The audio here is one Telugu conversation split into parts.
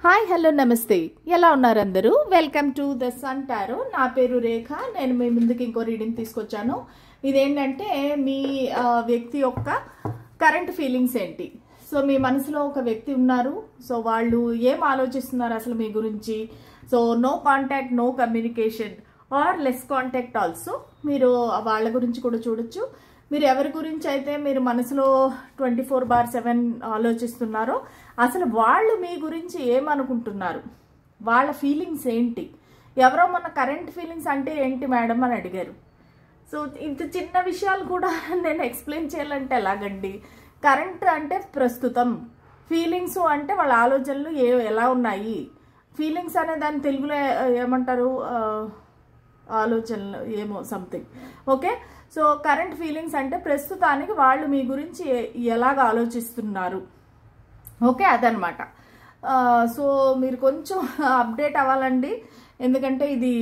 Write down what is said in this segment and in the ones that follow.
హాయ్ హలో నమస్తే ఎలా ఉన్నారు అందరూ welcome to the sun tarot నా పేరు రేఖ నేను మీ ముందుకి ఇంకో రీడింగ్ తీసుకొచ్చాను ఇదేంటంటే మీ వ్యక్తి యొక్క కరెంట్ ఫీలింగ్స్ ఏంటి సో మీ మనసులో ఒక వ్యక్తి ఉన్నారు సో వాళ్ళు ఏం ఆలోచిస్తున్నారు అసలు మీ గురించి so no contact no communication or less contact also మీరు వాళ్ళ గురించి కూడా చూడొచ్చు మీరు ఎవరి గురించి అయితే మీరు మనసులో 24/7 ఆలోచిస్తున్నారో అసలు వాళ్ళు మీ గురించి ఏమనుకుంటున్నారు వాళ్ళ ఫీలింగ్స్ ఏంటి ఎవరో మన కరెంట్ ఫీలింగ్స్ అంటే ఏంటి మేడం అని అడిగారు సో ఇంత చిన్న విషయాలు కూడా నేను ఎక్స్ప్లెయిన్ చేయాలంటే ఎలాగండి కరెంట్ అంటే ప్రస్తుతం ఫీలింగ్స్ అంటే వాళ్ళ ఆలోచనలు ఎలా ఉన్నాయి ఫీలింగ్స్ అనే దాన్ని తెలుగులో ఏమంటారు ఆలోచనలు ఏమో something okay so current feelings అంటే ప్రస్తుతానికి వాళ్ళు మీ గురించి ఎలాగ ఆలోచిస్తున్నారు ఓకే అదనమాట సో మీరు కొంచెం అప్డేట్ అవ్వాలండి ఎందుకంటే ఇది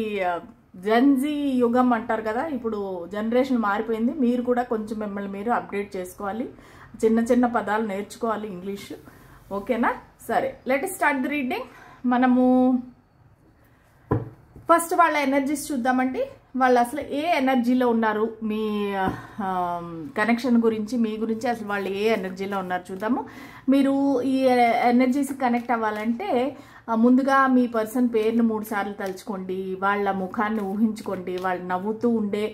జెన్జీ యుగం అంటారు కదా ఇప్పుడు జనరేషన్ మారిపోయింది మీరు కూడా కొంచెం మిమ్మల్ని మీరు అప్డేట్ చేసుకోవాలి చిన్న చిన్న పదాలు నేర్చుకోవాలి ఇంగ్లీష్ ఓకేనా సరే లెట్ స్టార్ట్ ది రీడింగ్ మనము ఫస్ట్ వాళ్ళ ఎనర్జీస్ చూద్దామండి వాళ్ళు అసలు ఏ ఎనర్జీలో ఉన్నారు మీ కనెక్షన్ గురించి మీ గురించి అసలు వాళ్ళు ఏ ఎనర్జీలో ఉన్నారు చూద్దాము మీరు ఈ ఎనర్జీస్ కనెక్ట్ అవ్వాలంటే ముందుగా మీ పర్సన్ పేరును 3 సార్లు తలుచుకోండి వాళ్ళ ముఖాన్ని ఊహించుకోండి వాళ్ళు నవ్వుతూ ఉండే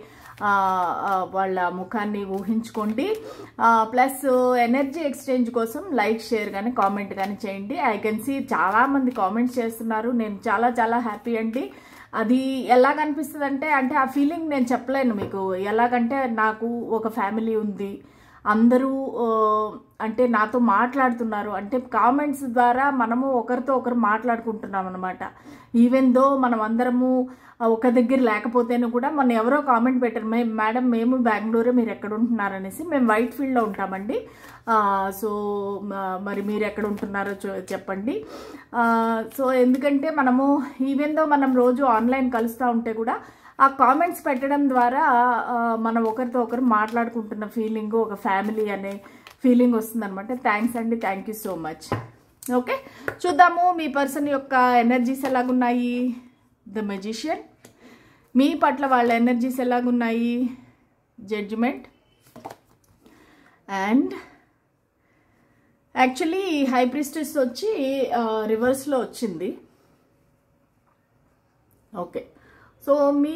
వాళ్ళ ముఖాన్ని ఊహించుకోండి ప్లస్ ఎనర్జీ ఎక్స్చేంజ్ కోసం లైక్ షేర్ కానీ కామెంట్ కానీ చేయండి ఐ కెన్ సీ చాలామంది కామెంట్స్ చేస్తున్నారు నేను చాలా హ్యాపీ అండి అది ఎలాగనిపిస్తుంది అంటే ఆ ఫీలింగ్ నేను చెప్పలేను మీకు ఎలాగంటే నాకు ఒక ఫ్యామిలీ ఉంది అందరూ అంటే నాతో మాట్లాడుతున్నారు అంటే కామెంట్స్ ద్వారా మనము ఒకరితో ఒకరు మాట్లాడుకుంటున్నాం అనమాట ఈవెన్ దో మనం అందరము ఒక దగ్గర లేకపోతేనూ కూడా మన ఎవరో కామెంట్ పెట్టారు మేడం మేము బెంగళూరు మీరు ఎక్కడ ఉంటున్నారు అనేసి మేము వైట్ ఫీల్డ్లో ఉంటామండి సో మరి మీరు ఎక్కడ ఉంటున్నారో చెప్పండి సో ఎందుకంటే మనము ఈవెన్ దో మనం రోజు ఆన్లైన్ కలుస్తూ ఉంటే కూడా ఆ కామెంట్స్ పెట్టడం ద్వారా మనం ఒకరితో ఒకరు మాట్లాడుకుంటున్న ఫీలింగ్ ఒక ఫ్యామిలీ అనే ఫీలింగ్ వస్తుందన్నమాట థ్యాంక్స్ అండి thank you so much okay చూద్దాము మీ పర్సన్ యొక్క ఎనర్జీస్ ఎలాగున్నాయి ద మెజిషియన్ మీ పట్ల వాళ్ళ ఎనర్జీస్ ఎలాగున్నాయి judgement and actually high priestess వచ్చి రివర్స్లో వచ్చింది ఓకే సో మీ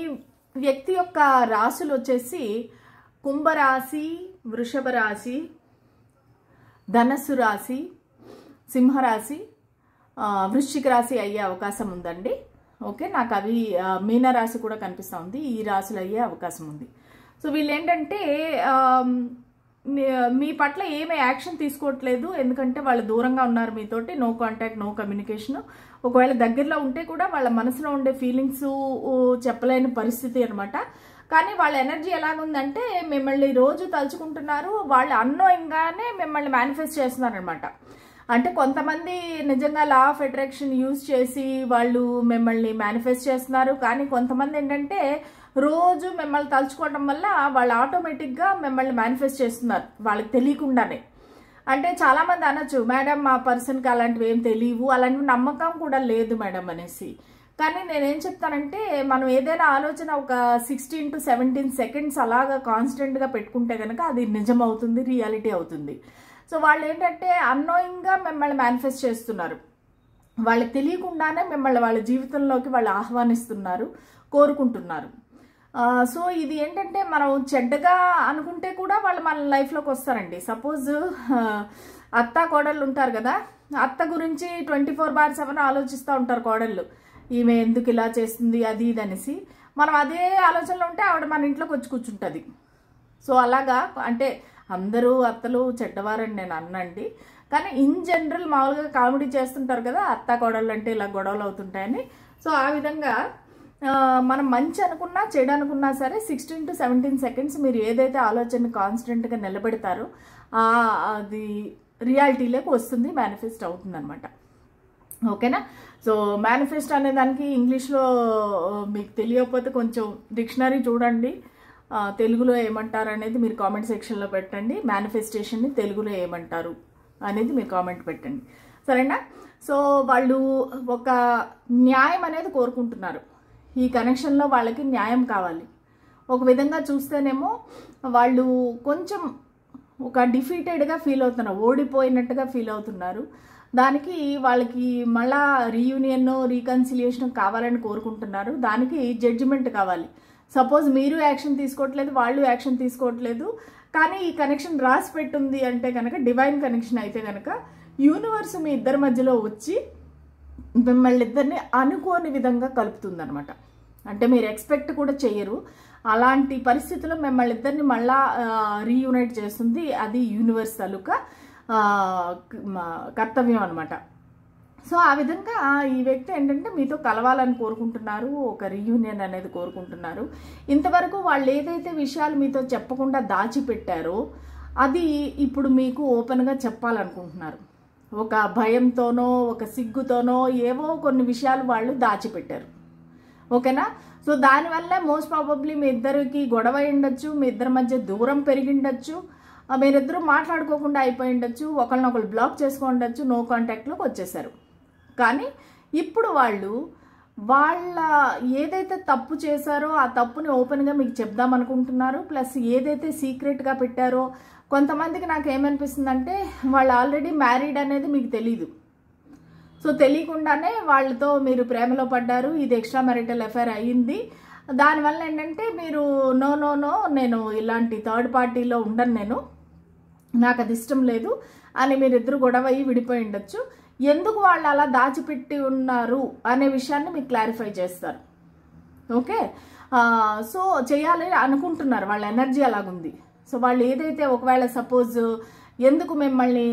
వ్యక్తి యొక్క రాశులు వచ్చేసి కుంభరాశి వృషభ రాశి ధనస్సు రాశి సింహరాశి వృశ్చిక రాశి అయ్యే అవకాశం ఉందండి ఓకే నాకు అవి మీనరాశి కూడా కనిపిస్తూ ఉంది ఈ రాశులు అయ్యే అవకాశం ఉంది సో వీళ్ళు ఏంటంటే మీ పట్ల ఏమీ యాక్షన్ తీసుకోవట్లేదు ఎందుకంటే వాళ్ళు దూరంగా ఉన్నారు మీతోటి నో కాంటాక్ట్ నో కమ్యూనికేషన్ ఒకవేళ దగ్గరలో ఉంటే కూడా వాళ్ళ మనసులో ఉండే ఫీలింగ్స్ చెప్పలేని పరిస్థితి అనమాట కానీ వాళ్ళ ఎనర్జీ ఎలాగుందంటే మిమ్మల్ని రోజు తలుచుకుంటున్నారు వాళ్ళు అన్నోయింగ్గానే మిమ్మల్ని మేనిఫెస్ట్ చేస్తున్నారు అనమాట అంటే కొంతమంది నిజంగా లా ఆఫ్ అట్రాక్షన్ యూజ్ చేసి వాళ్ళు మిమ్మల్ని మేనిఫెస్ట్ చేస్తున్నారు కానీ కొంతమంది ఏంటంటే రోజు మిమ్మల్ని తలుచుకోవడం వల్ల వాళ్ళు ఆటోమేటిక్గా మిమ్మల్ని మేనిఫెస్ట్ చేస్తున్నారు వాళ్ళకి తెలియకుండానే అంటే చాలామంది అనొచ్చు మేడం మా పర్సన్కి అలాంటివి ఏం తెలియవు అలాంటివి నమ్మకం కూడా లేదు మేడం అనేసి కానీ నేనేం చెప్తానంటే మనం ఏదైనా ఆలోచన ఒక 16 to 17 సెకండ్స్ అలాగా కాన్స్టెంట్గా పెట్టుకుంటే కనుక అది నిజం అవుతుంది రియాలిటీ అవుతుంది సో వాళ్ళు ఏంటంటే అన్నోయింగ్గా మిమ్మల్ని మేనిఫెస్ట్ చేస్తున్నారు వాళ్ళకి తెలియకుండానే మిమ్మల్ని వాళ్ళ జీవితంలోకి వాళ్ళు ఆహ్వానిస్తున్నారు కోరుకుంటున్నారు సో ఇది ఏంటంటే మనం చెడ్డగా అనుకుంటే కూడా వాళ్ళు మన లైఫ్లోకి వస్తారండి సపోజ్ అత్త కోడళ్ళు ఉంటారు కదా అత్త గురించి 24/7 ఆలోచిస్తూ ఉంటారు కోడళ్ళు ఈమె ఎందుకు ఇలా చేస్తుంది అది ఇది అనేసి మనం అదే ఆలోచనలో ఉంటే ఆవిడ మన ఇంట్లోకి వచ్చి కూర్చుంటుంది సో అలాగా అంటే అందరూ అత్తలు చెడ్డవారని నేను అన్నండి కానీ ఇన్ జనరల్ మామూలుగా కామెడీ చేస్తుంటారు కదా అత్త కోడళ్ళు అంటే ఇలా గొడవలు అవుతుంటాయని సో ఆ విధంగా మనం మంచి అనుకున్నా చెడు అనుకున్నా సరే 16 to 17 సెకండ్స్ మీరు ఏదైతే ఆలోచన కాన్స్టెంట్గా నిలబెడతారో అది రియాలిటీలోకి వస్తుంది మేనిఫెస్ట్ అవుతుంది అనమాట ఓకేనా సో మేనిఫెస్ట్ అనే దానికి ఇంగ్లీష్లో మీకు తెలియకపోతే కొంచెం డిక్షనరీ చూడండి తెలుగులో ఏమంటారు అనేది మీరు కామెంట్ సెక్షన్లో పెట్టండి మేనిఫెస్టేషన్ని తెలుగులో ఏమంటారు అనేది మీరు కామెంట్ పెట్టండి సరేనా సో వాళ్ళు ఒక న్యాయం అనేది కోరుకుంటున్నారు. ఈ కనెక్షన్లో వాళ్ళకి న్యాయం కావాలి. ఒక విధంగా చూస్తేనేమో వాళ్ళు కొంచెం ఒక డిఫీటెడ్గా ఫీల్ అవుతున్నారు, ఓడిపోయినట్టుగా ఫీల్ అవుతున్నారు. దానికి వాళ్ళకి మళ్ళా రీయూనియన్ రీకన్సిలియేషన్ కావాలని కోరుకుంటున్నారు. దానికి జడ్జిమెంట్ కావాలి. సపోజ్ మీరు యాక్షన్ తీసుకోవట్లేదు, వాళ్ళు యాక్షన్ తీసుకోవట్లేదు, కానీ ఈ కనెక్షన్ రాసి పెట్టుంది అంటే కనుక, డివైన్ కనెక్షన్ అయితే కనుక యూనివర్స్ మీ ఇద్దరి మధ్యలో వచ్చి మిమ్మల్ని ఇద్దరిని అనుకోని విధంగా కలుపుతుంది అనమాట. అంటే మీరు ఎక్స్పెక్ట్ కూడా చెయ్యరు, అలాంటి పరిస్థితుల్లో మిమ్మల్ని ఇద్దరిని మళ్ళా రీయూనైట్ చేస్తుంది. అది యూనివర్స్ తాలూకా కర్తవ్యం అనమాట. సో ఆ విధంగా ఈ వ్యక్తి ఏంటంటే మీతో కలవాలని కోరుకుంటున్నారు, ఒక రీయూనియన్ అనేది కోరుకుంటున్నారు. ఇంతవరకు వాళ్ళు ఏదైతే విషయాలు మీతో చెప్పకుండా దాచిపెట్టారో అది ఇప్పుడు మీకు ఓపెన్గా చెప్పాలనుకుంటున్నారు. ఒక భయంతోనో ఒక సిగ్గుతోనో ఏవో కొన్ని విషయాలు వాళ్ళు దాచిపెట్టారు. ఓకేనా? సో దానివల్ల మోస్ట్ ప్రాబబ్లీ మీ ఇద్దరికి గొడవ ఉండొచ్చు, మీ ఇద్దరి మధ్య దూరం పెరిగిండొచ్చు, మీరిద్దరూ మాట్లాడుకోకుండా అయిపోయి ఉండొచ్చు, ఒకరినొకరు బ్లాక్ చేసుకోండొచ్చు, నో కాంటాక్ట్లోకి వచ్చేసారు. కానీ ఇప్పుడు వాళ్ళు వాళ్ళ ఏదైతే తప్పు చేశారో ఆ తప్పుని ఓపెన్గా మీకు చెప్దామనుకుంటున్నారు. ప్లస్ ఏదైతే సీక్రెట్గా పెట్టారో, కొంతమందికి నాకు ఏమనిపిస్తుందంటే వాళ్ళు ఆల్రెడీ మ్యారీడ్ అనేది మీకు తెలీదు. సో తెలియకుండానే వాళ్ళతో మీరు ప్రేమలో పడ్డారు, ఇది ఎక్స్ట్రా మ్యారిటల్ అఫైర్ అయ్యింది. దానివల్ల ఏంటంటే మీరు నో నో నో నేను ఇలాంటి థర్డ్ పార్టీలో ఉండను, నేను నాకు అది ఇష్టం లేదు అని మీరిద్దరు గొడవ అయ్యి విడిపోయి ఉండొచ్చు. ఎందుకు వాళ్ళు అలా దాచిపెట్టి ఉన్నారు అనే విషయాన్ని మీకు క్లారిఫై చేస్తారు. ఓకే, సో చేయాలి అనుకుంటున్నారు, వాళ్ళ ఎనర్జీ అలాగుంది. సో వాళ్ళు ఏదైతే ఒకవేళ సపోజ్ ఎందుకు మిమ్మల్ని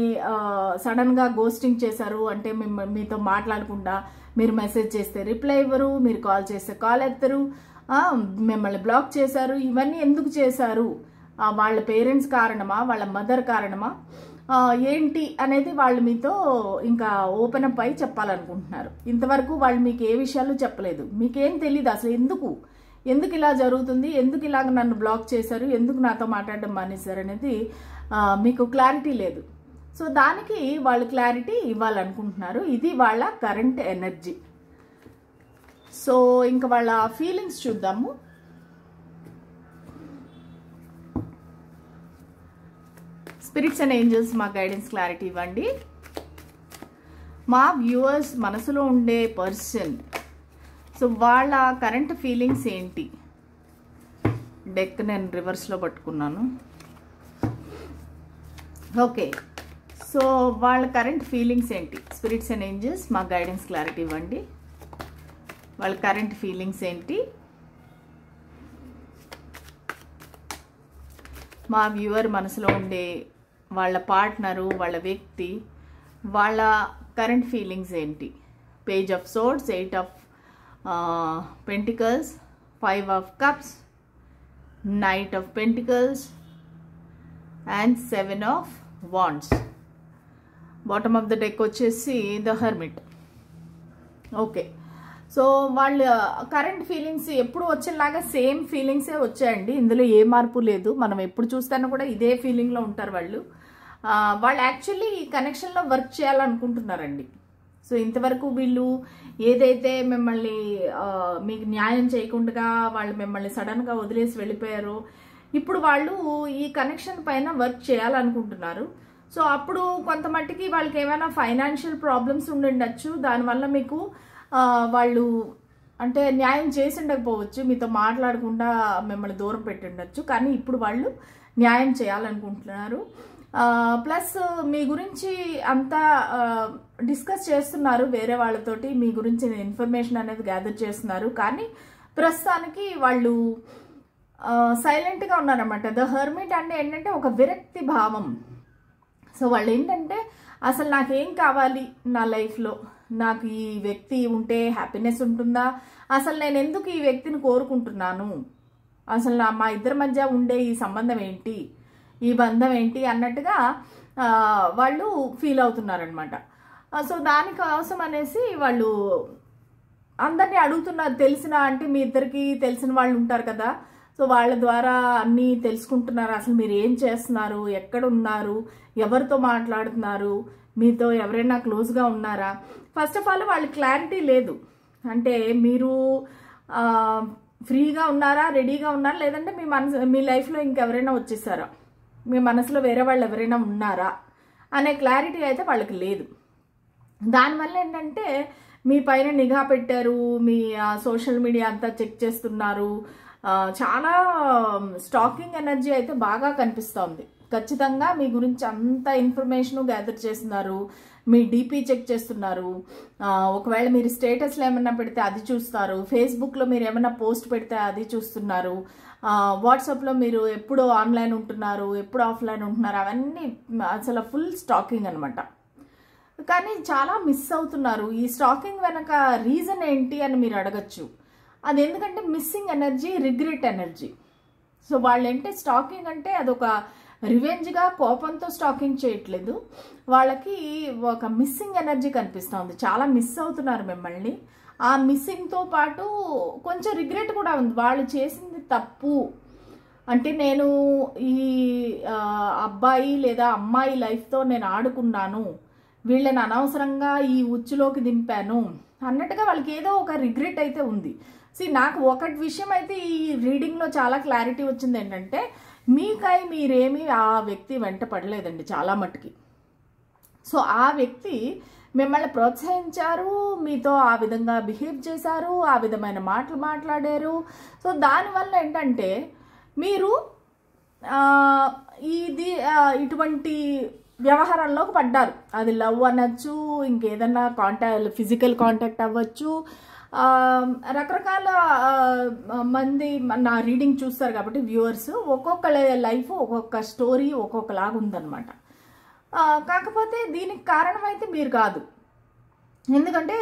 సడన్గా గోస్టింగ్ చేశారు అంటే మీతో మాట్లాడకుండా, మీరు మెసేజ్ చేస్తే రిప్లై ఇవ్వరు, మీరు కాల్ చేస్తే కాల్ ఎత్తరు, మిమ్మల్ని బ్లాక్ చేశారు, ఇవన్నీ ఎందుకు చేశారు? వాళ్ళ పేరెంట్స్ కారణమా, వాళ్ళ మదర్ కారణమా, ఏంటి అనేది వాళ్ళు మీతో ఇంకా ఓపెన్ అప్ అయి చెప్పాలనుకుంటున్నారు. ఇంతవరకు వాళ్ళు మీకు ఏ విషయాలు చెప్పలేదు, మీకేం తెలీదు అసలు ఎందుకు ఇలా జరుగుతుంది, ఎందుకు ఇలాగ నన్ను బ్లాక్ చేశారు, ఎందుకు నాతో మాట్లాడడం మానేశారు అనేది మీకు క్లారిటీ లేదు. సో దానికి వాళ్ళు క్లారిటీ ఇవ్వాలనుకుంటున్నారు. ఇది వాళ్ళ కరెంట్ ఎనర్జీ. సో ఇంకా వాళ్ళ ఫీలింగ్స్ చూద్దాము. స్పిరిట్స్ అండ్ ఏంజల్స్ మా గైడెన్స్ క్లారిటీ ఇవ్వండి. మా వ్యూవర్స్ మనసులో ఉండే పర్సన్, సో వాళ్ళ కరెంట్ ఫీలింగ్స్ ఏంటి? డెక్ నేను రివర్స్లో పట్టుకున్నాను. ఓకే, సో వాళ్ళ కరెంట్ ఫీలింగ్స్ ఏంటి? స్పిరిట్స్ అండ్ ఏంజల్స్ మా గైడెన్స్ క్లారిటీ ఇవ్వండి. వాళ్ళ కరెంట్ ఫీలింగ్స్ ఏంటి? మా వ్యూవర్ మనసులో ఉండే వాళ్ళ పార్ట్నరు, వాళ్ళ వ్యక్తి, వాళ్ళ కరెంట్ ఫీలింగ్స్ ఏంటి? Page of swords, 8 of pentacles, 5 of cups, knight of pentacles and 7 of wands. Bottom of the deck వచ్చేసి ద హెర్మిట్. ఓకే, సో వాళ్ళ కరెంట్ ఫీలింగ్స్ ఎప్పుడు వచ్చేలాగా సేమ్ ఫీలింగ్సే వచ్చాయండి, ఇందులో ఏ మార్పు లేదు. మనం ఎప్పుడు చూస్తానో కూడా ఇదే ఫీలింగ్లో ఉంటారు వాళ్ళు. వాళ్ళు యాక్చువల్లీ ఈ కనెక్షన్లో వర్క్ చేయాలనుకుంటున్నారండి. సో ఇంతవరకు వీళ్ళు ఏదైతే మిమ్మల్ని మీకు న్యాయం చేయకుండా వాళ్ళు మిమ్మల్ని సడన్గా వదిలేసి వెళ్ళిపోయారో, ఇప్పుడు వాళ్ళు ఈ కనెక్షన్ పైన వర్క్ చేయాలనుకుంటున్నారు. సో అప్పుడు కొంత మట్టికి వాళ్ళకి ఏమైనా ఫైనాన్షియల్ ప్రాబ్లమ్స్ ఉండిండొచ్చు, దానివల్ల మీకు వాళ్ళు అంటే న్యాయం చేసి ఉండకపోవచ్చు, మీతో మాట్లాడకుండా మిమ్మల్ని దూరం పెట్టిండొచ్చు. కానీ ఇప్పుడు వాళ్ళు న్యాయం చేయాలనుకుంటున్నారు. ప్లస్ మీ గురించి అంతా డిస్కస్ చేస్తున్నారు వేరే వాళ్ళతోటి, మీ గురించి ఇన్ఫర్మేషన్ అనేది గ్యాదర్ చేస్తున్నారు. కానీ ప్రస్తుతానికి వాళ్ళు సైలెంట్గా ఉన్నారన్నమాట. ద హెర్మిట్ అంటే ఏంటంటే ఒక విరక్తి భావం. సో వాళ్ళు ఏంటంటే అసలు నాకేం కావాలి నా లైఫ్లో, నాకు ఈ వ్యక్తి ఉంటే హ్యాపీనెస్ ఉంటుందా, అసలు నేను ఎందుకు ఈ వ్యక్తిని కోరుకుంటున్నాను, అసలు మా ఇద్దరి మధ్య ఉండే ఈ సంబంధం ఏంటి, ఈ బంధం ఏంటి అన్నట్టుగా వాళ్ళు ఫీల్ అవుతున్నారనమాట. సో దానికోసం అనేసి వాళ్ళు అందరినీ అడుగుతున్నారు. తెలిసిన అంటే మీ ఇద్దరికి తెలిసిన వాళ్ళు ఉంటారు కదా, సో వాళ్ళ ద్వారా అన్నీ తెలుసుకుంటున్నారు. అసలు మీరు ఏం చేస్తున్నారు, ఎక్కడ ఉన్నారు, ఎవరితో మాట్లాడుతున్నారు, మీతో ఎవరైనా క్లోజ్గా ఉన్నారా. ఫస్ట్ ఆఫ్ ఆల్ వాళ్ళకి క్లారిటీ లేదు. అంటే మీరు ఫ్రీగా ఉన్నారా, రెడీగా ఉన్నారా, లేదంటే మీ లైఫ్లో ఇంకెవరైనా వచ్చేసారా, మీ మనసులో వేరే వాళ్ళు ఎవరైనా ఉన్నారా అనే క్లారిటీ అయితే వాళ్ళకి లేదు. దానివల్ల ఏంటంటే మీ పైన నిఘా పెట్టారు, మీ సోషల్ మీడియా అంతా చెక్ చేస్తున్నారు. చాలా స్టాకింగ్ ఎనర్జీ అయితే బాగా కనిపిస్తోంది. ఖచ్చితంగా మీ గురించి అంత ఇన్ఫర్మేషన్ గ్యాదర్ చేస్తున్నారు, మీ డీపీ చెక్ చేస్తున్నారు. ఒకవేళ మీరు స్టేటస్లో ఏమన్నా పెడితే అది చూస్తారు, ఫేస్బుక్లో మీరు ఏమన్నా పోస్ట్ పెడితే అది చూస్తున్నారు, వాట్సాప్లో మీరు ఎప్పుడు ఆన్లైన్ ఉంటున్నారు, ఎప్పుడు ఆఫ్లైన్ ఉంటున్నారు, అవన్నీ అసలు ఫుల్ స్టాకింగ్ అనమాట. కానీ చాలా మిస్ అవుతున్నారు. ఈ స్టాకింగ్ వెనక రీజన్ ఏంటి అని మీరు అడగచ్చు. అది ఎందుకంటే missing energy, regret energy. So వాళ్ళంటే స్టాకింగ్ అంటే అదొక రివెంజ్గా, కోపంతో స్టాకింగ్ చేయట్లేదు. వాళ్ళకి ఒక మిస్సింగ్ ఎనర్జీ కనిపిస్తుంది. చాలా మిస్ అవుతున్నారు మిమ్మల్ని. ఆ మిస్సింగ్తో పాటు కొంచెం రిగ్రెట్ కూడా ఉంది. వాళ్ళు చేసింది తప్పు అంటే, నేను ఈ అబ్బాయి లేదా అమ్మాయి లైఫ్తో నేను ఆడుకున్నాను, వీళ్ళని అనవసరంగా ఈ ఉచ్చులోకి దింపాను అన్నట్టుగా వాళ్ళకి ఏదో ఒక రిగ్రెట్ అయితే ఉంది. నాకు ఒకటి విషయం అయితే ఈ రీడింగ్లో చాలా క్లారిటీ వచ్చింది ఏంటంటే, మీకై మీరేమీ ఆ వ్యక్తి వెంట పడలేదండి చాలా మట్టుకి. సో ఆ వ్యక్తి మిమ్మల్ని ప్రోత్సహించారు, మీతో ఆ విధంగా బిహేవ్ చేశారు, ఆ విధమైన మాటలు మాట్లాడారు. సో దానివల్ల ఏంటంటే మీరు ఇటువంటి వ్యవహారంలోకి పడ్డారు. అది లవ్ అనొచ్చు, ఇంకేదన్నా ఫిజికల్ కాంటాక్ట్ అవ్వచ్చు. రకరకాల మంది నా రీడింగ్ చూస్తారు కాబట్టి వ్యూవర్స్, ఒక్కొక్క లైఫ్ ఒక్కొక్క స్టోరీ ఒక్కొక్కలాగా ఉందన్నమాట. కాకపోతే దీనికి కారణం అయితే మీరు కాదు. ఎందుకంటే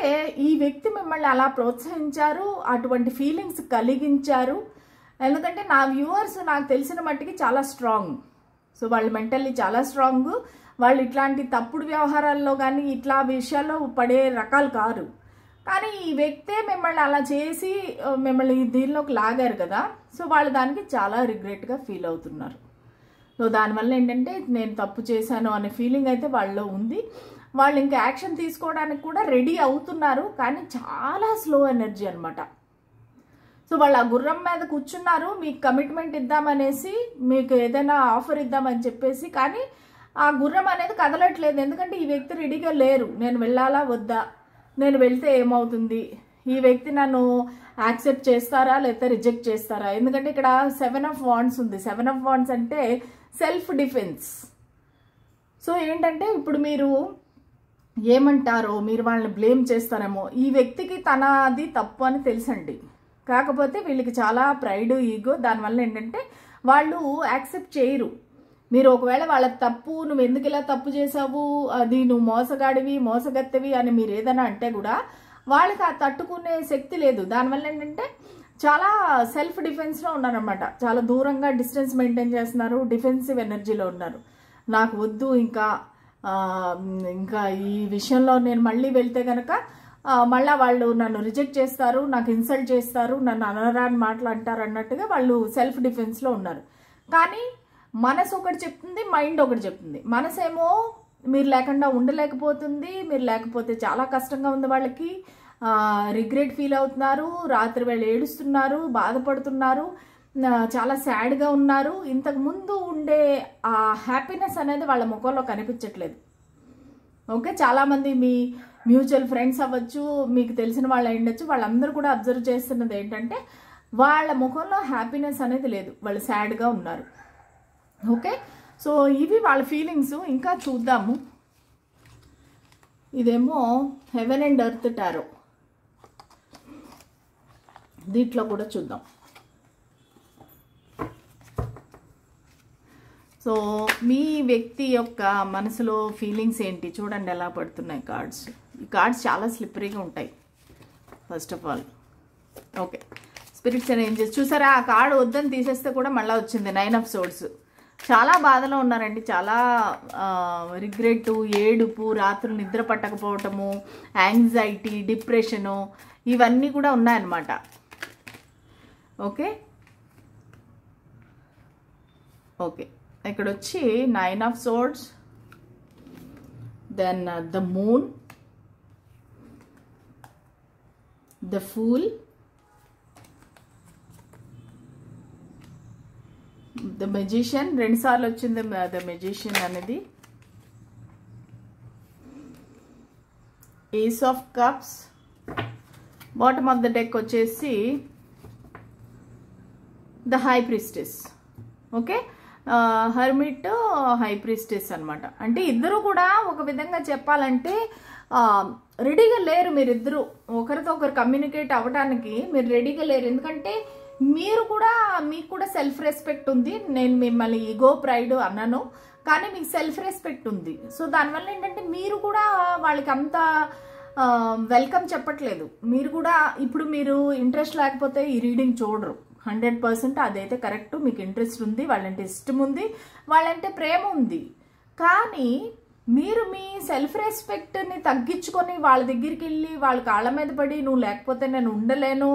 ఈ వ్యక్తి మిమ్మల్ని అలా ప్రోత్సహించారు, అటువంటి ఫీలింగ్స్ కలిగించారు. ఎందుకంటే నా వ్యూవర్స్ నాకు తెలిసిన మట్టికి చాలా స్ట్రాంగ్. సో వాళ్ళు మెంటల్లీ చాలా స్ట్రాంగ్. వాళ్ళు ఇట్లాంటి తప్పుడు వ్యవహారాల్లో కానీ ఇట్లా విషయాల్లో పడే రకాలు కారు. కానీ ఈ వ్యక్తే మిమ్మల్ని అలా చేసి మిమ్మల్ని దీనిలోకి లాగారు కదా. సో వాళ్ళు దానికి చాలా రిగ్రెట్గా ఫీల్ అవుతున్నారు. సో దానివల్ల ఏంటంటే నేను తప్పు చేశాను అనే ఫీలింగ్ అయితే వాళ్ళలో ఉంది. వాళ్ళు ఇంకా యాక్షన్ తీసుకోవడానికి కూడా రెడీ అవుతున్నారు, కానీ చాలా స్లో ఎనర్జీ అనమాట. సో వాళ్ళు ఆ గుర్రం మీద కూర్చున్నారు, మీకు కమిట్మెంట్ ఇద్దామనేసి, మీకు ఏదైనా ఆఫర్ ఇద్దామని చెప్పేసి, కానీ ఆ గుర్రం అనేది కదలట్లేదు. ఎందుకంటే ఈ వ్యక్తి రెడీగా లేరు. నేను వెళ్ళాలా వద్దా, నేను వెళ్తే ఏమవుతుంది, ఈ వ్యక్తి నన్ను యాక్సెప్ట్ చేస్తారా లేకపోతే రిజెక్ట్ చేస్తారా. ఎందుకంటే ఇక్కడ 7 of Wands ఉంది. 7 of Wands అంటే సెల్ఫ్ డిఫెన్స్. సో ఏంటంటే ఇప్పుడు మీరు ఏమంటారో, మీరు వాళ్ళని బ్లేమ్ చేస్తారేమో. ఈ వ్యక్తికి తనది తప్పు అని తెలుసండి, కాకపోతే వీళ్ళకి చాలా ప్రైడ్, ఈగో. దానివల్ల ఏంటంటే వాళ్ళు యాక్సెప్ట్ చేయరు. మీరు ఒకవేళ వాళ్ళ తప్పు, నువ్వు ఎందుకు ఇలా తప్పు చేసావు, అది నువ్వు మోసగాడివి, మోసగత్తెవి అని మీరు ఏదైనా అంటే కూడా వాళ్ళకి ఆ తట్టుకునే శక్తి లేదు. దానివల్ల ఏంటంటే చాలా సెల్ఫ్ డిఫెన్స్లో ఉన్నారనమాట. చాలా దూరంగా డిస్టెన్స్ మెయింటైన్ చేస్తున్నారు, డిఫెన్సివ్ ఎనర్జీలో ఉన్నారు. నాకు వద్దు, ఇంకా ఈ విషయంలో నేను మళ్ళీ వెళ్తే కనుక మళ్ళీ వాళ్ళు నన్ను రిజెక్ట్ చేస్తారు, నాకు ఇన్సల్ట్ చేస్తారు, నన్ను అనరాని మాటలు అంటారు అన్నట్టుగా వాళ్ళు సెల్ఫ్ డిఫెన్స్లో ఉన్నారు. కానీ మనసు ఒకటి చెప్తుంది, మైండ్ ఒకటి చెప్తుంది. మనసేమో మీరు లేకుండా ఉండలేకపోతుంది, మీరు లేకపోతే చాలా కష్టంగా ఉంది వాళ్ళకి, రిగ్రెట్ ఫీల్ అవుతున్నారు, రాత్రి వేళ ఏడుస్తున్నారు, బాధపడుతున్నారు, చాలా సాడ్గా ఉన్నారు. ఇంతకు ముందు ఉండే ఆ హ్యాపీనెస్ అనేది వాళ్ళ ముఖంలో కనిపించట్లేదు. ఓకే, చాలామంది మీ మ్యూచువల్ ఫ్రెండ్స్ అవ్వచ్చు, మీకు తెలిసిన వాళ్ళు అయ్యుండొచ్చు, వాళ్ళందరూ కూడా అబ్జర్వ్ చేస్తున్నది ఏంటంటే వాళ్ళ ముఖంలో హ్యాపీనెస్ అనేది లేదు, వాళ్ళు సాడ్గా ఉన్నారు. ఓకే, సో ఇవి వాళ్ళ ఫీలింగ్స్. ఇంకా చూద్దాము. ఇదేమో హెవెన్ అండ్ ఎర్త్ టారో, దీంట్లో కూడా చూద్దాం. సో మీ వ్యక్తి యొక్క మనసులో ఫీలింగ్స్ ఏంటి చూడండి, ఎలా పడుతున్నాయి కార్డ్స్. ఈ కార్డ్స్ చాలా స్లిప్పరీగా ఉంటాయి first of all. Okay, spirits and angels చూసారా, ఆ కార్డు వద్దని తీసేస్తే కూడా మళ్ళీ వచ్చింది 9 of Swords. చాలా బాధలో ఉన్నారండి, చాలా రిగ్రెట్, ఏడుపు, రాత్రులు నిద్ర పట్టకపోవటము, యాంగ్జైటీ, డిప్రెషను, ఇవన్నీ కూడా ఉన్నాయన్నమాట. ఓకే, ఓకే, ఇక్కడ వచ్చి 9 of Swords, then the Moon, the Fool, the Magician, 2 సార్లు వచ్చింది the Magician అనేది, Ace of Cups, bottom of the deck వచ్చేసి the high priestess. Okay, hermit, high priestess అనమాట. అంటే ఇద్దరు కూడా ఒక విధంగా చెప్పాలంటే రెడీగా లేరు. మీరిద్దరు ఒకరితో ఒకరు కమ్యూనికేట్ అవ్వడానికి మీరు రెడీగా లేరు. ఎందుకంటే మీరు కూడా, మీకు కూడా సెల్ఫ్ రెస్పెక్ట్ ఉంది. నేను మిమ్మల్ని ఈగో ప్రైడ్ అన్నాను, కానీ మీకు సెల్ఫ్ రెస్పెక్ట్ ఉంది. సో దానివల్ల ఏంటంటే మీరు కూడా వాళ్ళకి అంత వెల్కమ్ చెప్పట్లేదు. మీరు కూడా ఇప్పుడు మీరు ఇంట్రెస్ట్ లేకపోతే ఈ రీడింగ్ చూడరు. 100% అదైతే కరెక్ట్. మీకు ఇంట్రెస్ట్ ఉంది, వాళ్ళంటే ఇష్టం ఉంది, వాళ్ళంటే ప్రేమ ఉంది. కానీ మీరు మీ సెల్ఫ్ రెస్పెక్ట్ని తగ్గించుకొని వాళ్ళ దగ్గరికి వెళ్ళి వాళ్ళ కాళ్ళ మీద పడి నువ్వు లేకపోతే నేను ఉండలేను,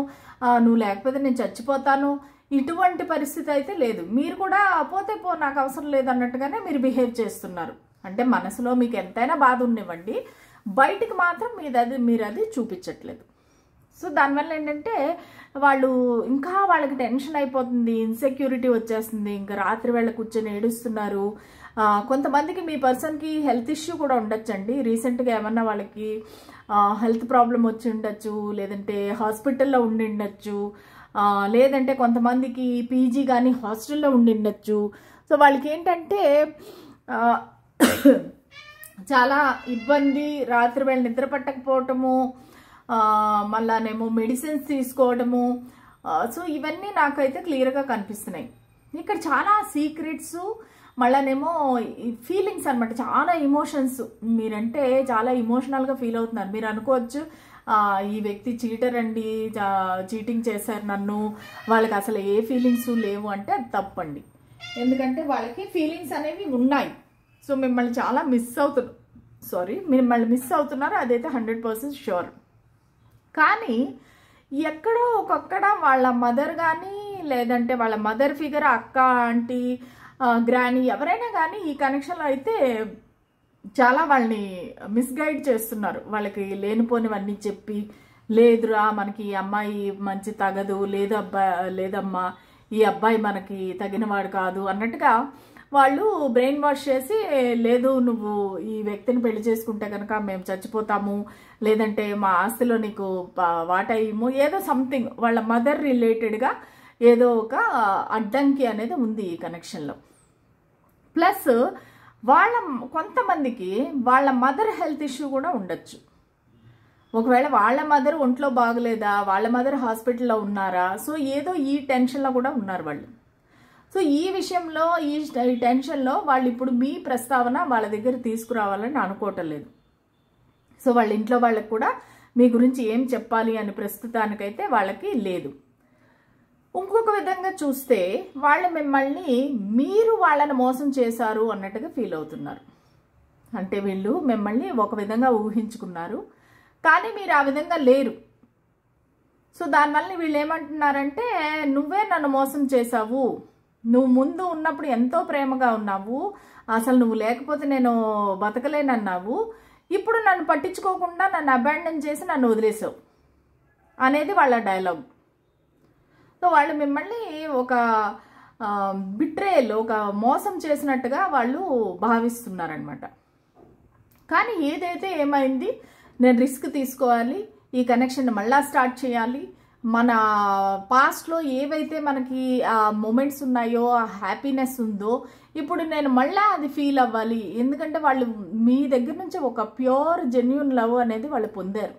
నువ్వు లేకపోతే నేను చచ్చిపోతాను, ఇటువంటి పరిస్థితి అయితే లేదు. మీరు కూడా పోతే పో, నాకు అవసరం లేదు అన్నట్టుగానే మీరు బిహేవ్ చేస్తున్నారు. అంటే మనసులో మీకు ఎంతైనా బాధ ఉండనివ్వండి, బయటికి మాత్రం మీరు అది చూపించట్లేదు. సో దానివల్ల ఏంటంటే వాళ్ళు ఇంకా వాళ్ళకి టెన్షన్ అయిపోతుంది, ఇన్సెక్యూరిటీ వచ్చేస్తుంది, ఇంకా రాత్రి వేళ కూర్చొని ఏడుస్తున్నారు. కొంతమందికి మీ పర్సన్కి హెల్త్ ఇష్యూ కూడా ఉండొచ్చండి. రీసెంట్గా ఏమన్నా వాళ్ళకి హెల్త్ ప్రాబ్లం వచ్చి ఉండొచ్చు, లేదంటే హాస్పిటల్లో ఉండి ఉండొచ్చు, లేదంటే కొంతమందికి పీజీ కానీ హాస్టల్లో ఉండి ఉండొచ్చు. సో వాళ్ళకి ఏంటంటే చాలా ఇబ్బంది, రాత్రి వేళ నిద్ర పట్టకపోవటము, మళ్ళానేమో మెడిసిన్స్ తీసుకోవడము. సో ఇవన్నీ నాకైతే క్లియర్గా కనిపిస్తున్నాయి. ఇక్కడ చాలా సీక్రెట్స్, మళ్ళానేమో ఫీలింగ్స్ అనమాట, చాలా ఎమోషన్స్. మీరంటే చాలా ఎమోషనల్గా ఫీల్ అవుతున్నారు. మీరు అనుకోవచ్చు ఈ వ్యక్తి చీటర్ అండి, చీటింగ్ చేశారు నన్ను, వాళ్ళకి అసలు ఏ ఫీలింగ్స్ లేవు అంటే అది తప్పండి. ఎందుకంటే వాళ్ళకి ఫీలింగ్స్ అనేవి ఉన్నాయి. సో మిమ్మల్ని చాలా మిమ్మల్ని మిస్ అవుతున్నారు, అదైతే 100% షూర్. కానీ ఎక్కడో ఒక్కొక్కడ వాళ్ళ మదర్ కానీ, లేదంటే వాళ్ళ మదర్ ఫిగర్, అక్క, ఆంటీ, గ్రానీ, ఎవరైనా కానీ ఈ కనెక్షన్లో అయితే చాలా వాళ్ళని మిస్గైడ్ చేస్తున్నారు. వాళ్ళకి లేనిపోనివన్నీ చెప్పి, లేదురా మనకి ఈ అమ్మాయి మంచి తగదు, లేదమ్మా ఈ అబ్బాయి మనకి తగినవాడు కాదు అన్నట్టుగా వాళ్ళు బ్రెయిన్ వాష్ చేసి, లేదు నువ్వు ఈ వ్యక్తిని పెళ్లి చేసుకుంటే కనుక మేము చచ్చిపోతాము, లేదంటే మా ఆస్తిలో నీకు వాటా ఇవ్వము, ఏదో సంథింగ్ వాళ్ళ మదర్ రిలేటెడ్గా ఏదో ఒక అడ్డంకి అనేది ఉంది ఈ కనెక్షన్లో. ప్లస్ కొంతమందికి వాళ్ళ మదర్ హెల్త్ ఇష్యూ కూడా ఉండొచ్చు. ఒకవేళ వాళ్ళ మదర్ ఒంట్లో బాగలేదా, వాళ్ళ మదర్ హాస్పిటల్లో ఉన్నారా, సో ఏదో ఈ టెన్షన్లో కూడా ఉన్నారు వాళ్ళు. సో ఈ విషయంలో, ఈ టెన్షన్లో వాళ్ళు ఇప్పుడు మీ ప్రస్తావన వాళ్ళ దగ్గర తీసుకురావాలని అనుకోవటం లేదు. సో వాళ్ళ ఇంట్లో వాళ్ళకి కూడా మీ గురించి ఏం చెప్పాలి అని ప్రస్తుతానికైతే వాళ్ళకి లేదు. ఇంకొక విధంగా చూస్తే వాళ్ళు మిమ్మల్ని, మీరు వాళ్ళని మోసం చేశారు అన్నట్టుగా ఫీల్ అవుతున్నారు. అంటే వీళ్ళు మిమ్మల్ని ఒక విధంగా ఊహించుకున్నారు, కానీ మీరు ఆ విధంగా లేరు. సో దానివల్ల వీళ్ళు ఏమంటున్నారంటే, నువ్వే నన్ను మోసం చేశావు, నువ్వు ముందు ఉన్నప్పుడు ఎంతో ప్రేమగా ఉన్నావు, అసలు నువ్వు లేకపోతే నేను బతకలేనన్నావు, ఇప్పుడు నన్ను పట్టించుకోకుండా నన్ను అబాండన్ చేసి నన్ను వదిలేసావు అనేది వాళ్ళ డైలాగ్. సో వాళ్ళు మిమ్మల్ని ఒక బిట్రేయల్, ఒక మోసం చేసినట్టుగా వాళ్ళు భావిస్తున్నారనమాట. కానీ ఏదైతే ఏమైంది, నేను రిస్క్ తీసుకోవాలి, ఈ కనెక్షన్ మళ్ళా స్టార్ట్ చేయాలి, మన పాస్ట్లో ఏవైతే మనకి ఆ మూమెంట్స్ ఉన్నాయో, ఆ హ్యాపీనెస్ ఉందో, ఇప్పుడు నేను మళ్ళీ అది ఫీల్ అవ్వాలి. ఎందుకంటే వాళ్ళు మీ దగ్గర నుంచి ఒక ప్యూర్ జెన్యూన్ లవ్ అనేది వాళ్ళు పొందారు.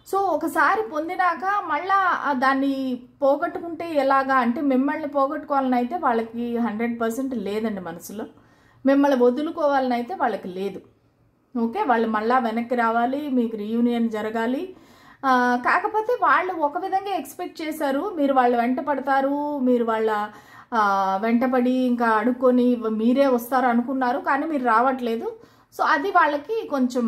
సో ఒకసారి పొందినాక మళ్ళా దాన్ని పోగొట్టుకుంటే ఎలాగా అంటే, మిమ్మల్ని పోగొట్టుకోవాలని అయితే వాళ్ళకి 100% లేదండి మనసులో. మిమ్మల్ని వదులుకోవాలని అయితే వాళ్ళకి లేదు. ఓకే, వాళ్ళు మళ్ళా వెనక్కి రావాలి, మీకు రీయూనియన్ జరగాలి. కాకపోతే వాళ్ళు ఒక విధంగా ఎక్స్పెక్ట్ చేశారు, మీరు వాళ్ళు వెంట పడతారు, మీరు వాళ్ళ వెంటపడి ఇంకా అడుక్కొని మీరే వస్తారు అనుకున్నారు, కానీ మీరు రావట్లేదు. సో అది వాళ్ళకి కొంచెం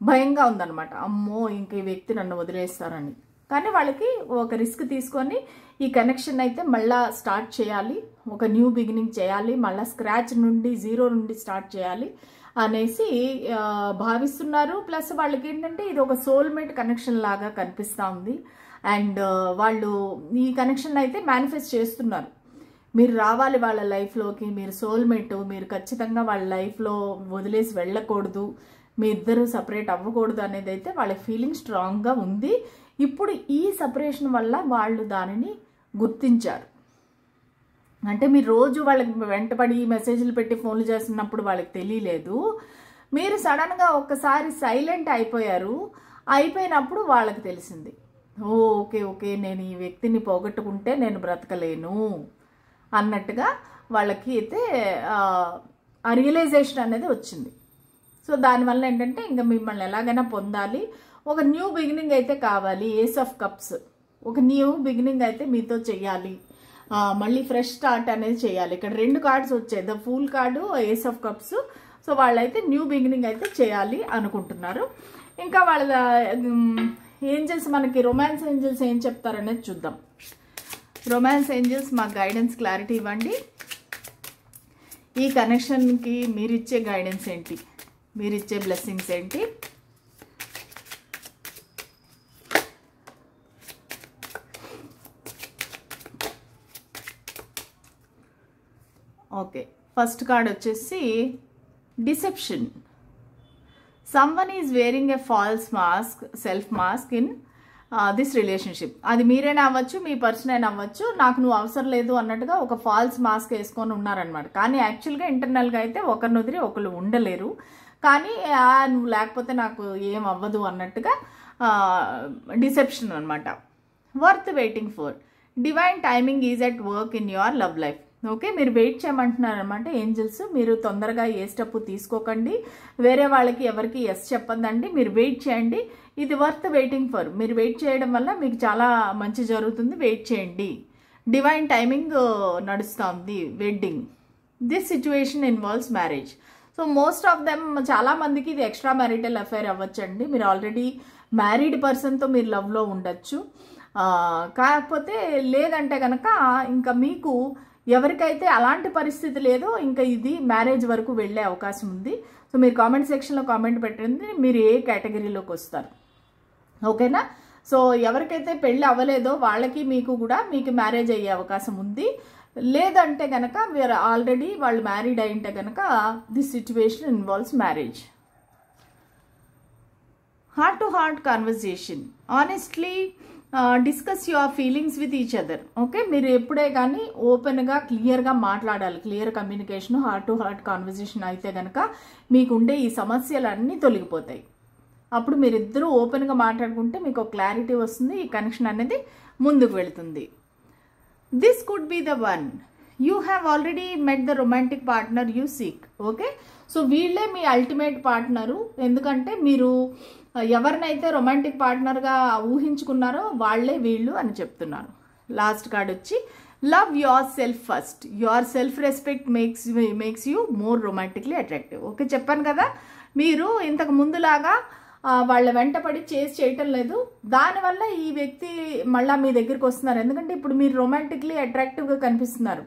భయంగా ఉందన్నమాట. అమ్మో ఇంక ఈ వ్యక్తి నన్ను వదిలేస్తారని. కానీ వాళ్ళకి ఒక రిస్క్ తీసుకొని ఈ కనెక్షన్ అయితే మళ్ళీ స్టార్ట్ చేయాలి, ఒక న్యూ బిగినింగ్ చేయాలి, మళ్ళీ స్క్రాచ్ నుండి జీరో నుండి స్టార్ట్ చేయాలి అనేసి భావిస్తున్నారు. ప్లస్ వాళ్ళకి ఏంటంటే ఇది ఒక సోల్మేట్ కనెక్షన్ లాగా కనిపిస్తూ ఉంది. అండ్ వాళ్ళు ఈ కనెక్షన్ అయితే మేనిఫెస్ట్ చేస్తున్నారు. మీరు రావాలి వాళ్ళ లైఫ్లోకి, మీరు సోల్మేట్, మీరు ఖచ్చితంగా వాళ్ళ లైఫ్లో వదిలేసి వెళ్ళకూడదు, మీ ఇద్దరు సపరేట్ అవ్వకూడదు అనేది అయితే వాళ్ళ ఫీలింగ్ స్ట్రాంగ్గా ఉంది. ఇప్పుడు ఈ సపరేషన్ వల్ల వాళ్ళు దానిని గుర్తించారు. అంటే మీరు రోజు వాళ్ళకి వెంటపడి మెసేజ్లు పెట్టి ఫోన్లు చేస్తున్నప్పుడు వాళ్ళకి తెలియలేదు. మీరు సడన్గా ఒక్కసారి సైలెంట్ అయిపోయారు. అయిపోయినప్పుడు వాళ్ళకి తెలిసింది, ఓకే ఓకే నేను ఈ వ్యక్తిని పోగొట్టుకుంటే నేను బ్రతకలేను అన్నట్టుగా వాళ్ళకి అయితే ఆ రియలైజేషన్ అనేది వచ్చింది. సో దానివల్ల ఏంటంటే ఇంకా మిమ్మల్ని ఎలాగైనా పొందాలి, ఒక న్యూ బిగినింగ్ అయితే కావాలి. ఏస్ ఆఫ్ కప్స్, ఒక న్యూ బిగినింగ్ అయితే మీతో చెయ్యాలి, మళ్ళీ ఫ్రెష్ స్టార్ట్ అనేది చేయాలి. ఇక్కడ 2 కార్డ్స్ వచ్చాయి, the fool card, ace of cups. So వాళ్ళైతే న్యూ బిగినింగ్ అయితే చేయాలి అనుకుంటున్నారు. ఇంకా వాళ్ళ ఏంజల్స్, మనకి రొమాన్స్ ఏంజల్స్ ఏం చెప్తారనేది చూద్దాం. రొమాన్స్ ఏంజల్స్ మాకు గైడెన్స్ క్లారిటీ ఇవ్వండి. ఈ కనెక్షన్కి మీరిచ్చే గైడెన్స్ ఏంటి, మీరిచ్చే బ్లెస్సింగ్స్ ఏంటి? ఓకే, ఫస్ట్ కార్డ్ వచ్చేసి deception. Someone is wearing a false mask, self mask in this relationship. అది మీరైనా అవ్వచ్చు, మీ పర్సన్ అయినా అవ్వచ్చు. నాకు నువ్వు అవసరం లేదు అన్నట్టుగా ఒక ఫాల్స్ మాస్క్ వేసుకొని ఉన్నారనమాట. కానీ యాక్చువల్గా ఇంటర్నల్గా అయితే ఒకరిని వదిలి ఒకరు ఉండలేరు. కానీ నువ్వు లేకపోతే నాకు ఏం అవ్వదు అన్నట్టుగా డిసెప్షన్ అనమాట. Worth waiting for. Divine timing is at work in your love life. Okay, మీరు వెయిట్ చేయమంటున్నారు అనమాట ఏంజల్స్. మీరు తొందరగా ఏ స్టెప్ తీసుకోకండి, వేరే వాళ్ళకి ఎవరికి ఎస్ చెప్పండి, మీరు వెయిట్ చేయండి. ఇది వర్త్ వెయిటింగ్ ఫర్. మీరు వెయిట్ చేయడం వల్ల మీకు చాలా మంచి జరుగుతుంది, వెయిట్ చేయండి. డివైన్ టైమింగ్ నడుస్తుంది. Wedding. This situation involves marriage. So most of them, చాలా మందికి ఇది ఎక్స్ట్రా మ్యారిటల్ అఫైర్ అవ్వచ్చండి. మీరు ఆల్రెడీ మ్యారీడ్ పర్సన్తో మీరు లవ్లో ఉండొచ్చు. కాకపోతే లేదంటే కనుక ఇంకా మీకు ఎవరికైతే అలాంటి పరిస్థితి లేదో ఇంకా ఇది మ్యారేజ్ వరకు వెళ్ళే అవకాశం ఉంది. సో మీరు కామెంట్ సెక్షన్లో కామెంట్ పెట్టండి మీరు ఏ కేటగిరీలోకి వస్తారు. ఓకేనా? సో ఎవరికైతే పెళ్ళి అవ్వలేదో వాళ్ళకి మీకు కూడా మీకు మ్యారేజ్ అయ్యే అవకాశం ఉంది. లేదంటే కనుక వీరు ఆల్రెడీ వాళ్ళు మ్యారీడ్ అయింటే కనుక this situation involves marriage. Heart to heart conversation. Honestly discuss your feelings with each other. Okay, మీరు ఎప్పుడే కానీ ఓపెన్గా క్లియర్గా మాట్లాడాలి. Clear communication, heart to heart conversation అయితే కనుక మీకుండే ఈ సమస్యలన్నీ తొలగిపోతాయి. అప్పుడు మీరిద్దరూ ఓపెన్గా మాట్లాడుకుంటే మీకు ఒక క్లారిటీ వస్తుంది, ఈ కనెక్షన్ అనేది ముందుకు వెళుతుంది. This could be the one. You have already met the romantic partner you seek. Okay, so వీళ్ళే మీ అల్టిమేట్ పార్ట్నరు. ఎందుకంటే మీరు ఎవరినైతే రొమాంటిక్ పార్ట్నర్గా ఊహించుకున్నారో వాళ్ళే వీళ్ళు అని చెప్తున్నారు. లాస్ట్ కార్డ్ వచ్చి love yourself first. Your self respect makes you more romantically attractive. Okay, చెప్పాను కదా, మీరు ఇంతకు ముందులాగా వాళ్ళ వెంటపడి చేయటం లేదు. దానివల్ల ఈ వ్యక్తి మళ్ళీ మీ దగ్గరికి వస్తున్నారు. ఎందుకంటే ఇప్పుడు మీరు రొమాంటిక్లీ అట్రాక్టివ్గా కనిపిస్తున్నారు.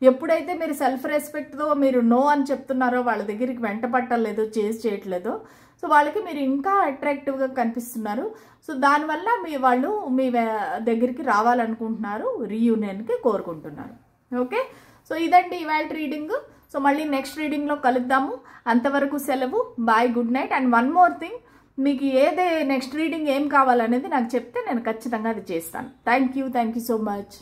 ఎప్పుడైతే మీరు సెల్ఫ్ రెస్పెక్ట్తో మీరు నో అని చెప్తున్నారో, వాళ్ళ దగ్గరికి వెంట పట్టలేదు, చేయట్లేదో, సో వాళ్ళకి మీరు ఇంకా అట్రాక్టివ్గా కనిపిస్తున్నారు. సో దానివల్ల వాళ్ళు మీ దగ్గరికి రావాలనుకుంటున్నారు, రీయూనియన్కి కోరుకుంటున్నారు. ఓకే, సో ఇదండి ఇవాళ రీడింగ్. సో మళ్ళీ నెక్స్ట్ రీడింగ్లో కలుద్దాము. అంతవరకు సెలవు. Bye, good night. And one more thing, మీకు నెక్స్ట్ రీడింగ్ ఏం కావాలనేది నాకు చెప్తే నేను ఖచ్చితంగా అది చేస్తాను. Thank you so much.